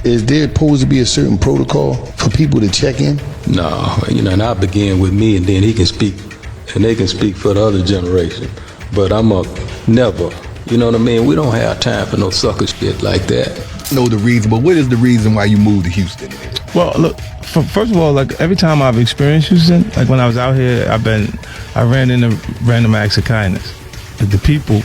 Is there supposed to be a certain protocol for people to check in? No, and I begin with me, and then he can speak, and they can speak for the other generation. But I'm a never, you know what I mean? We don't have time for no sucker shit like that. Know the reason, but what is the reason why you moved to Houston? Well, look, first of all, like every time I've experienced Houston, like when I was out here, I ran into random acts of kindness. Like the people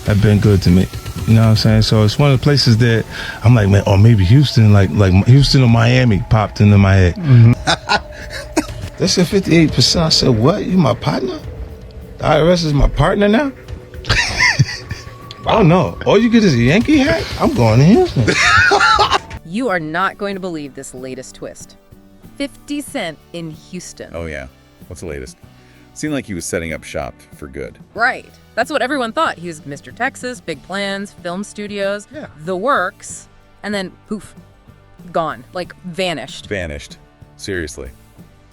have been good to me. You know what I'm saying? So it's one of the places that I'm like, man, or maybe Houston, like Houston or Miami popped into my head. Mm-hmm. They said 58%. I said, what? You my partner? The IRS is my partner now? I don't know. All you get is a Yankee hat? I'm going to Houston. You are not going to believe this latest twist. 50 Cent in Houston. Oh, yeah. What's the latest? Seemed like he was setting up shop for good. Right. That's what everyone thought. He was Mr. Texas, big plans, film studios, the works, and then poof, gone. Like vanished. Vanished. Seriously.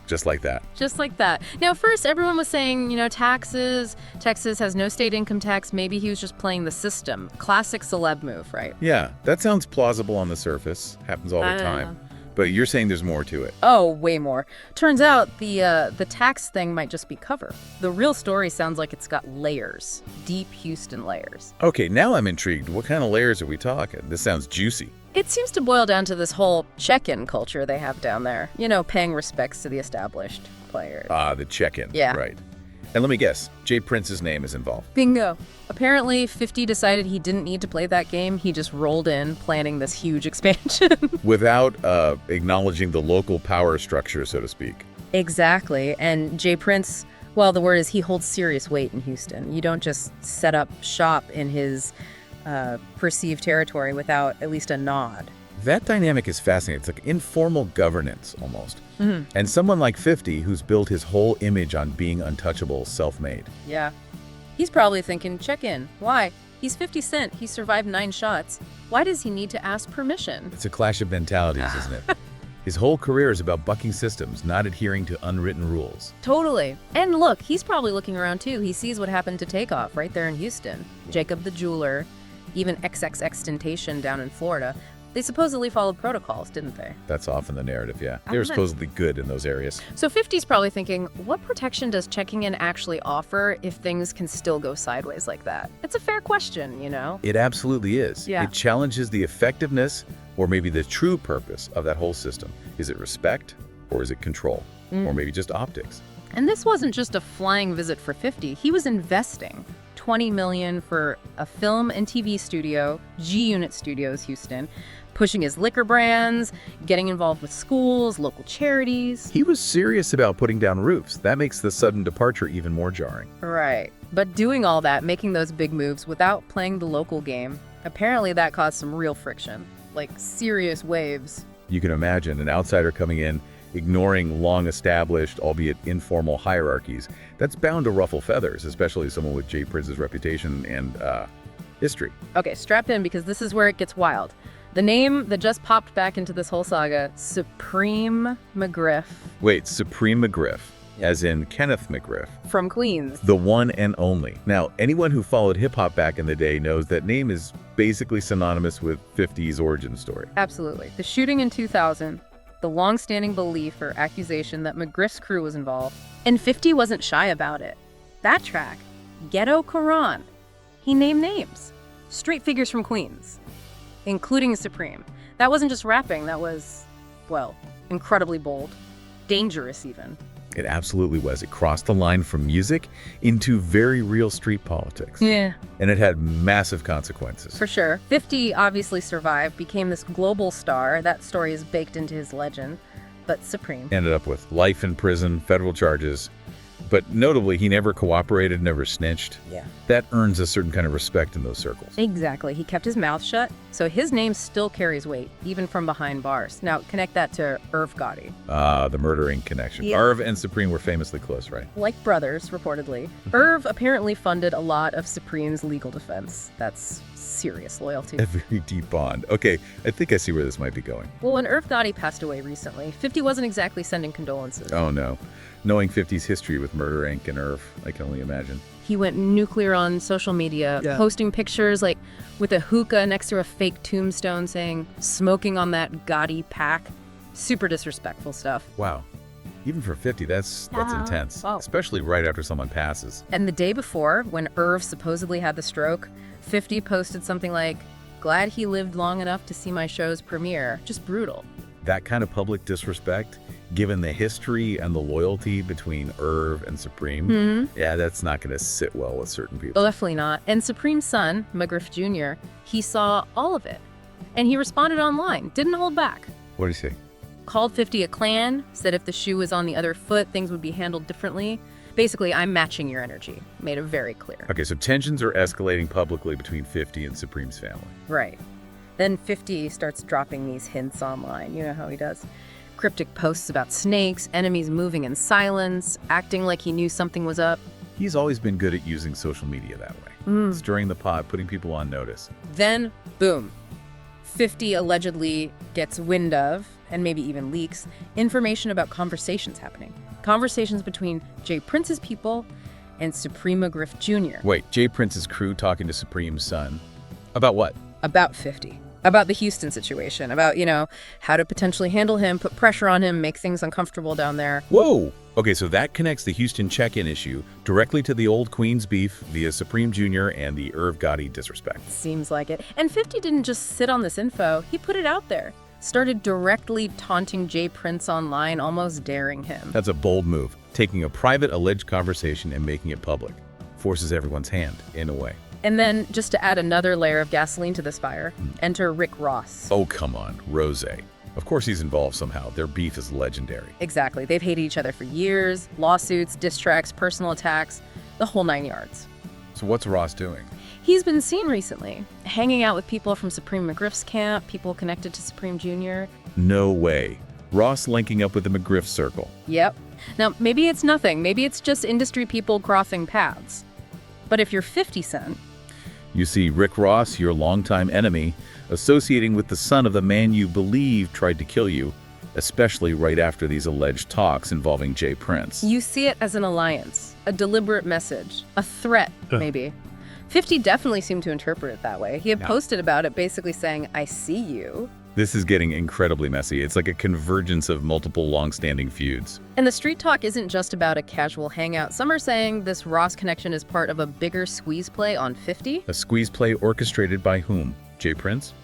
Just like that. Just like that. Now, first, everyone was saying, taxes. Texas has no state income tax. Maybe he was just playing the system. Classic celeb move, right? Yeah, that sounds plausible on the surface. Happens all the time. But you're saying there's more to it. Oh, way more. Turns out the tax thing might just be cover. The real story sounds like it's got layers. Deep Houston layers. Okay, now I'm intrigued. What kind of layers are we talking? This sounds juicy. It seems to boil down to this whole check-in culture they have down there. Paying respects to the established players. The check-in. Yeah. Right. And let me guess, J Prince's name is involved. Bingo. Apparently, 50 decided he didn't need to play that game. He just rolled in, planning this huge expansion. Without acknowledging the local power structure, so to speak. Exactly. And J Prince, well, the word is he holds serious weight in Houston. You don't just set up shop in his perceived territory without at least a nod. That dynamic is fascinating. It's like informal governance, almost. Mm-hmm. And someone like 50, who's built his whole image on being untouchable, self-made. Yeah. He's probably thinking, check in. Why? He's 50 Cent. He survived 9 shots. Why does he need to ask permission? It's a clash of mentalities, isn't it? His whole career is about bucking systems, not adhering to unwritten rules. Totally. And look, he's probably looking around too. He sees what happened to Takeoff right there in Houston. Jacob the jeweler, even XXXTentacion down in Florida. They supposedly followed protocols, didn't they? That's often the narrative, yeah. They were supposedly good in those areas. So 50's probably thinking, what protection does checking in actually offer if things can still go sideways like that? It's a fair question, It absolutely is. Yeah. It challenges the effectiveness or maybe the true purpose of that whole system. Is it respect or is it control? Or maybe just optics? And this wasn't just a flying visit for 50. He was investing $20 million for a film and TV studio, G-Unit Studios, Houston, pushing his liquor brands, getting involved with schools, local charities. He was serious about putting down roofs. That makes the sudden departure even more jarring. Right. But doing all that, making those big moves without playing the local game, apparently that caused some real friction, like serious waves. You can imagine an outsider coming in, ignoring long-established, albeit informal hierarchies. That's bound to ruffle feathers, especially someone with J Prince's reputation and history. Okay, strap in because this is where it gets wild. The name that just popped back into this whole saga, Supreme McGriff. Wait, Supreme McGriff, as in Kenneth McGriff. From Queens. The one and only. Now, anyone who followed hip-hop back in the day knows that name is basically synonymous with 50's origin story. Absolutely. The shooting in 2000, the long-standing belief or accusation that McGriff's crew was involved, and 50 wasn't shy about it. That track, Ghetto Quran, he named names. Street figures from Queens, including Supreme. That wasn't just rapping, that was, well, incredibly bold, dangerous even. It absolutely was. It crossed the line from music into very real street politics. Yeah. And it had massive consequences. For sure. 50 obviously survived, became this global star. That story is baked into his legend. But Supreme ended up with life in prison, federal charges. But notably, he never cooperated, never snitched. Yeah. That earns a certain kind of respect in those circles. Exactly. He kept his mouth shut, so his name still carries weight, even from behind bars. Now, connect that to Irv Gotti. The murdering connection. Yeah. Irv and Supreme were famously close, right? Like brothers, reportedly. Irv apparently funded a lot of Supreme's legal defense. That's serious loyalty. A very deep bond. Okay, I think I see where this might be going. Well, when Irv Gotti passed away recently, 50 wasn't exactly sending condolences. Oh no. Knowing 50's history with Murder Inc. and Irv, I can only imagine. He went nuclear on social media, posting pictures like with a hookah next to a fake tombstone saying, smoking on that Gotti pack. Super disrespectful stuff. Wow. Even for 50, that's intense. Wow. Especially right after someone passes. And the day before, when Irv supposedly had the stroke, 50 posted something like, glad he lived long enough to see my show's premiere. Just brutal. That kind of public disrespect, given the history and the loyalty between Irv and Supreme, yeah, that's not going to sit well with certain people. Oh, definitely not. And Supreme's son, McGriff Jr., he saw all of it. And he responded online, didn't hold back. What did he say? Called 50 a clan, said if the shoe was on the other foot, things would be handled differently. Basically, I'm matching your energy. Made it very clear. Okay, so tensions are escalating publicly between 50 and Supreme's family. Right. Then 50 starts dropping these hints online. You know how he does. Cryptic posts about snakes, enemies moving in silence, acting like he knew something was up. He's always been good at using social media that way. Stirring the pot, putting people on notice. Then, boom. 50 allegedly gets wind of, and maybe even leaks, information about conversations happening. Conversations between J Prince's people and Supreme McGriff Jr. Wait, J Prince's crew talking to Supreme's son? About what? About 50. About the Houston situation. About, how to potentially handle him, put pressure on him, make things uncomfortable down there. Whoa! Okay, so that connects the Houston check-in issue directly to the old Queens beef via Supreme Jr. and the Irv Gotti disrespect. Seems like it. And 50 didn't just sit on this info. He put it out there. Started directly taunting J Prince online, almost daring him. That's a bold move. Taking a private alleged conversation and making it public. Forces everyone's hand, in a way. And then, just to add another layer of gasoline to this fire, enter Rick Ross. Oh, come on, Rose. Of course he's involved somehow. Their beef is legendary. Exactly. They've hated each other for years. Lawsuits, diss tracks, personal attacks, the whole 9 yards. So what's Ross doing? He's been seen recently, hanging out with people from Supreme McGriff's camp, people connected to Supreme Jr. No way. Ross linking up with the McGriff circle. Yep. Now, maybe it's nothing. Maybe it's just industry people crossing paths. But if you're 50 Cent... You see Rick Ross, your longtime enemy, associating with the son of the man you believe tried to kill you, especially right after these alleged talks involving J Prince. You see it as an alliance, a deliberate message, a threat, maybe. 50 definitely seemed to interpret it that way. He had posted about it basically saying, I see you. This is getting incredibly messy. It's like a convergence of multiple long-standing feuds. And the street talk isn't just about a casual hangout. Some are saying this Ross connection is part of a bigger squeeze play on 50. A squeeze play orchestrated by whom? J Prince?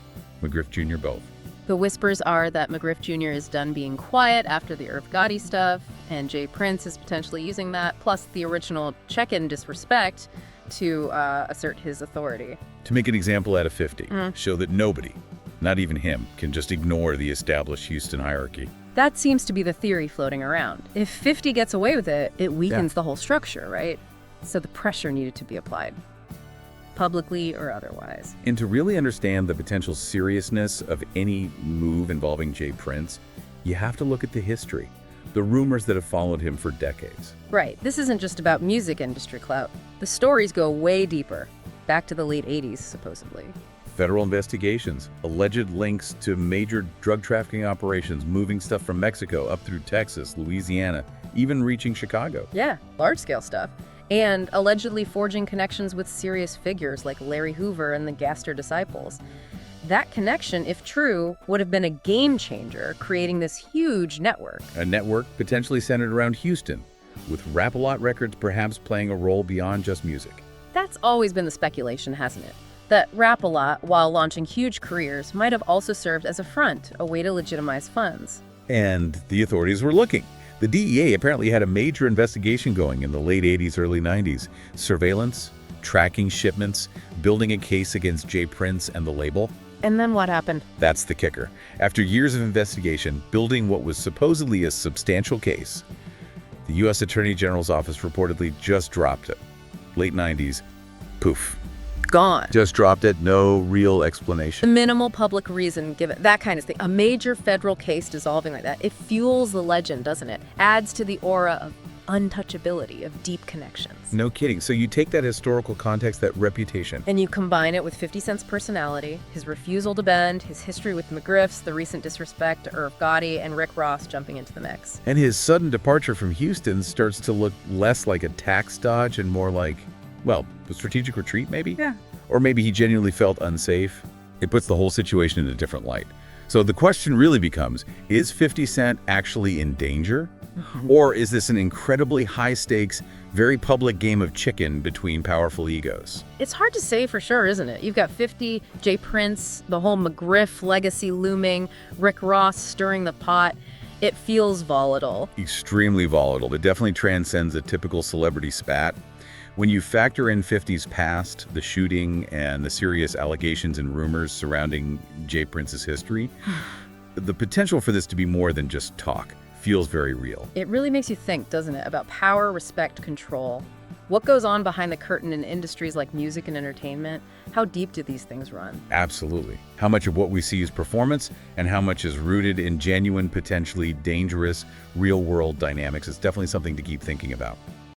McGriff Jr. both. The whispers are that McGriff Jr. is done being quiet after the Irv Gotti stuff, and J Prince is potentially using that, plus the original check-in disrespect, to assert his authority. To make an example out of 50, show that nobody, not even him, can just ignore the established Houston hierarchy. That seems to be the theory floating around. If 50 gets away with it, it weakens the whole structure, right? So the pressure needed to be applied, publicly or otherwise. And to really understand the potential seriousness of any move involving J Prince, you have to look at the history, the rumors that have followed him for decades. Right. This isn't just about music industry clout. The stories go way deeper, back to the late 80s, supposedly. Federal investigations, alleged links to major drug trafficking operations, moving stuff from Mexico up through Texas, Louisiana, even reaching Chicago. Yeah, large-scale stuff. And allegedly forging connections with serious figures like Larry Hoover and the Gaster disciples. That connection, if true, would have been a game changer, creating this huge network. A network potentially centered around Houston, with Rap-A-Lot Records perhaps playing a role beyond just music. That's always been the speculation, hasn't it? That Rap-A-Lot, while launching huge careers, might have also served as a front, a way to legitimize funds. And the authorities were looking. The DEA apparently had a major investigation going in the late 80s, early 90s. Surveillance, tracking shipments, building a case against J Prince and the label. And then what happened? That's the kicker. After years of investigation, building what was supposedly a substantial case, the U.S. Attorney General's office reportedly just dropped it. Late 90s, poof. Gone. Just dropped it, no real explanation. Minimal public reason given, that kind of thing. A major federal case dissolving like that. It fuels the legend, doesn't it? Adds to the aura of untouchability of deep connections. No kidding. So you take that historical context, that reputation. And you combine it with 50 Cent's personality, his refusal to bend, his history with McGriffs, the recent disrespect to Irv Gotti, and Rick Ross jumping into the mix. And his sudden departure from Houston starts to look less like a tax dodge and more like, well, a strategic retreat maybe? Yeah. Or maybe he genuinely felt unsafe. It puts the whole situation in a different light. So the question really becomes, is 50 Cent actually in danger? Or is this an incredibly high-stakes, very public game of chicken between powerful egos? It's hard to say for sure, isn't it? You've got 50, J Prince, the whole McGriff legacy looming, Rick Ross stirring the pot. It feels volatile. Extremely volatile. It definitely transcends a typical celebrity spat. When you factor in 50's past, the shooting, and the serious allegations and rumors surrounding J Prince's history, the potential for this to be more than just talk feels very real. It really makes you think, doesn't it, about power, respect, control. What goes on behind the curtain in industries like music and entertainment? How deep do these things run? Absolutely. How much of what we see is performance and how much is rooted in genuine, potentially dangerous, real-world dynamics is definitely something to keep thinking about.